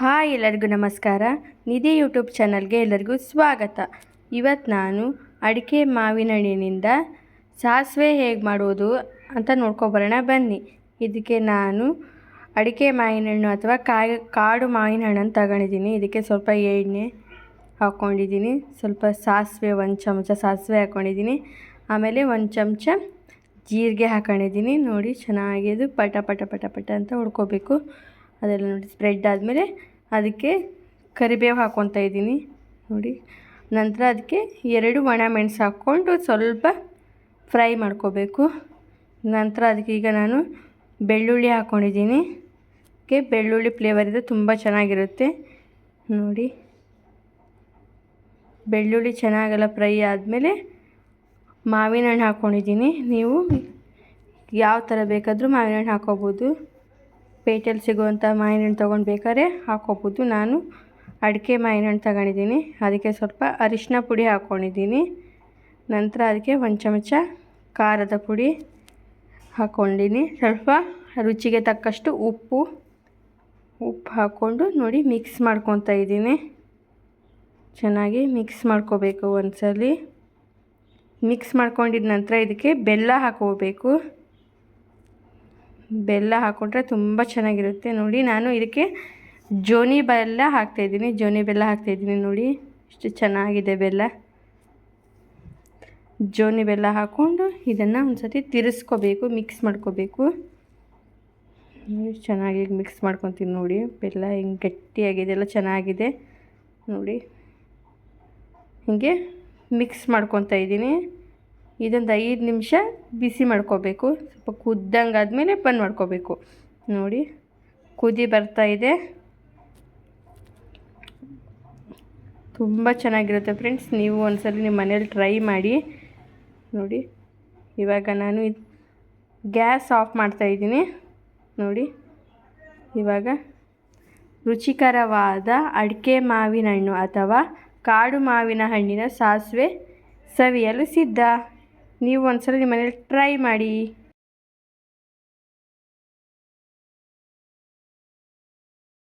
Hi ಎಲ್ಲರಿಗೂ ನಮಸ್ಕಾರ. ನಿಧಿ YouTube ಚಾನಲ್ಗೆ ಎಲ್ಲರಿಗೂ ಸ್ವಾಗತ. ಇವತ್ತು ನಾನು ಅಡಿಕೆ ಮಾವಿನ ಹಣ್ಣಿನಿಂದ ಸಾಸಿವೆ ಹೇಗೆ ಮಾಡೋದು ಅಂತ ನೋಡ್ಕೊಬರೋಣ ಬನ್ನಿ. ಇದಕ್ಕೆ ನಾನು ಅಡಿಕೆ ಮಾವಿನ ಹಣ್ಣು ಅಥವಾ ಕಾಡು ಮಾವಿನ ಹಣ್ಣನ್ನು ತಗೊಂಡಿದ್ದೀನಿ. ಇದಕ್ಕೆ ಸ್ವಲ್ಪ ಎಣ್ಣೆ ಹಾಕ್ಕೊಂಡಿದ್ದೀನಿ, ಸ್ವಲ್ಪ ಸಾಸಿವೆ, 1 ಚಮಚ ಸಾಸಿವೆ ಹಾಕ್ಕೊಂಡಿದ್ದೀನಿ, ಆಮೇಲೆ 1 ಚಮಚ ಜೀರಿಗೆ ಹಾಕ್ಕೊಂಡಿದ್ದೀನಿ. ನೋಡಿ, ಚೆನ್ನಾಗಿ ಇದು ಪಟ ಪಟ ಪಟ ಪಟ ಅಂತ ಹುಡ್ಕೋಬೇಕು. ಅದೆಲ್ಲ ನೋಡಿ ಸ್ಪ್ರೆಡ್ ಆದಮೇಲೆ ಅದಕ್ಕೆ ಕರಿಬೇವು ಹಾಕ್ಕೊತಾ ಇದ್ದೀನಿ. ನೋಡಿ, ನಂತರ ಅದಕ್ಕೆ 2 ಒಣಮೆಣಸು ಹಾಕ್ಕೊಂಡು ಸ್ವಲ್ಪ ಫ್ರೈ ಮಾಡ್ಕೋಬೇಕು. ನಂತರ ಅದಕ್ಕೆ ಈಗ ನಾನು ಬೆಳ್ಳುಳ್ಳಿ ಹಾಕ್ಕೊಂಡಿದ್ದೀನಿ. ಬೆಳ್ಳುಳ್ಳಿ ಫ್ಲೇವರ್ ಇದೆ, ತುಂಬ ಚೆನ್ನಾಗಿರುತ್ತೆ. ನೋಡಿ, ಬೆಳ್ಳುಳ್ಳಿ ಚೆನ್ನಾಗೆಲ್ಲ ಫ್ರೈ ಆದಮೇಲೆ ಮಾವಿನ ಹಣ್ಣು ಹಾಕ್ಕೊಂಡಿದ್ದೀನಿ. ನೀವು ಯಾವ ಥರ ಬೇಕಾದರೂ ಮಾವಿನ ಹಣ್ಣು ಹಾಕ್ಕೋಬೋದು. ಪೇಟೆಯಲ್ಲಿ ಸಿಗುವಂಥ ಮಾವಿನ ಹಣ್ಣು ತೊಗೊಂಡು ಬೇಕಾದ್ರೆ ಹಾಕ್ಕೋಬೋದು. ನಾನು ಅಡಿಕೆ ಮಾವಿನ ಹಣ್ಣು ತಗೊಂಡಿದ್ದೀನಿ. ಅದಕ್ಕೆ ಸ್ವಲ್ಪ ಅರಿಶಿನ ಪುಡಿ ಹಾಕ್ಕೊಂಡಿದ್ದೀನಿ. ನಂತರ ಅದಕ್ಕೆ 1 ಚಮಚ ಖಾರದ ಪುಡಿ ಹಾಕ್ಕೊಂಡಿದ್ದೀನಿ. ಸ್ವಲ್ಪ ರುಚಿಗೆ ತಕ್ಕಷ್ಟು ಉಪ್ಪು ಹಾಕ್ಕೊಂಡು ನೋಡಿ ಮಿಕ್ಸ್ ಮಾಡ್ಕೊತಾ ಇದ್ದೀನಿ. ಚೆನ್ನಾಗಿ ಮಿಕ್ಸ್ ಮಾಡ್ಕೋಬೇಕು. ಒಂದ್ಸಲಿ ಮಿಕ್ಸ್ ಮಾಡ್ಕೊಂಡಿದ ನಂತರ ಇದಕ್ಕೆ ಬೆಲ್ಲ ಹಾಕ್ಕೋಬೇಕು. ಬೆಲ್ಲ ಹಾಕ್ಕೊಂಡ್ರೆ ತುಂಬ ಚೆನ್ನಾಗಿರುತ್ತೆ. ನೋಡಿ, ನಾನು ಇದಕ್ಕೆ ಜೋನಿ ಬೆಲ್ಲ ಹಾಕ್ತಾಯಿದ್ದೀನಿ. ನೋಡಿ ಎಷ್ಟು ಚೆನ್ನಾಗಿದೆ ಬೆಲ್ಲ. ಜೋನಿ ಬೆಲ್ಲ ಹಾಕ್ಕೊಂಡು ಇದನ್ನು ಒಂದು ಸತಿ ತಿರ್ಸ್ಕೋಬೇಕು, ಮಿಕ್ಸ್ ಮಾಡ್ಕೋಬೇಕು. ಚೆನ್ನಾಗಿ ಮಿಕ್ಸ್ ಮಾಡ್ಕೊತೀನಿ. ನೋಡಿ, ಬೆಲ್ಲ ಹಿಂಗೆ ಗಟ್ಟಿಯಾಗಿದೆ, ಎಲ್ಲ ಚೆನ್ನಾಗಿದೆ. ನೋಡಿ, ಹೀಗೆ ಮಿಕ್ಸ್ ಮಾಡ್ಕೊತಾ ಇದ್ದೀನಿ. ಇದೊಂದು 5 ನಿಮಿಷ ಬಿಸಿ ಮಾಡ್ಕೋಬೇಕು. ಸ್ವಲ್ಪ ಕುದ್ದಂಗೆ ಆದಮೇಲೆ ಬಂದ್ ಮಾಡ್ಕೋಬೇಕು. ನೋಡಿ, ಕುದಿ ಬರ್ತಾ ಇದೆ. ತುಂಬ ಚೆನ್ನಾಗಿರುತ್ತೆ ಫ್ರೆಂಡ್ಸ್. ನೀವು ಒಂದ್ಸಲ ನಿಮ್ಮ ಮನೇಲಿ ಟ್ರೈ ಮಾಡಿ. ನೋಡಿ, ಇವಾಗ ನಾನು ಗ್ಯಾಸ್ ಆಫ್ ಮಾಡ್ತಾಯಿದ್ದೀನಿ. ನೋಡಿ, ಇವಾಗ ರುಚಿಕರವಾದ ಅಡಿಕೆ ಮಾವಿನ ಹಣ್ಣು ಅಥವಾ ಕಾಡು ಮಾವಿನ ಹಣ್ಣಿನ ಸಾಸಿವೆ ಸವಿಯಲು ಸಿದ್ಧ. ನೀವು ಒಂದ್ಸಲ ನಿಮ್ಮ ಮನೇಲಿ ಟ್ರೈ ಮಾಡಿ.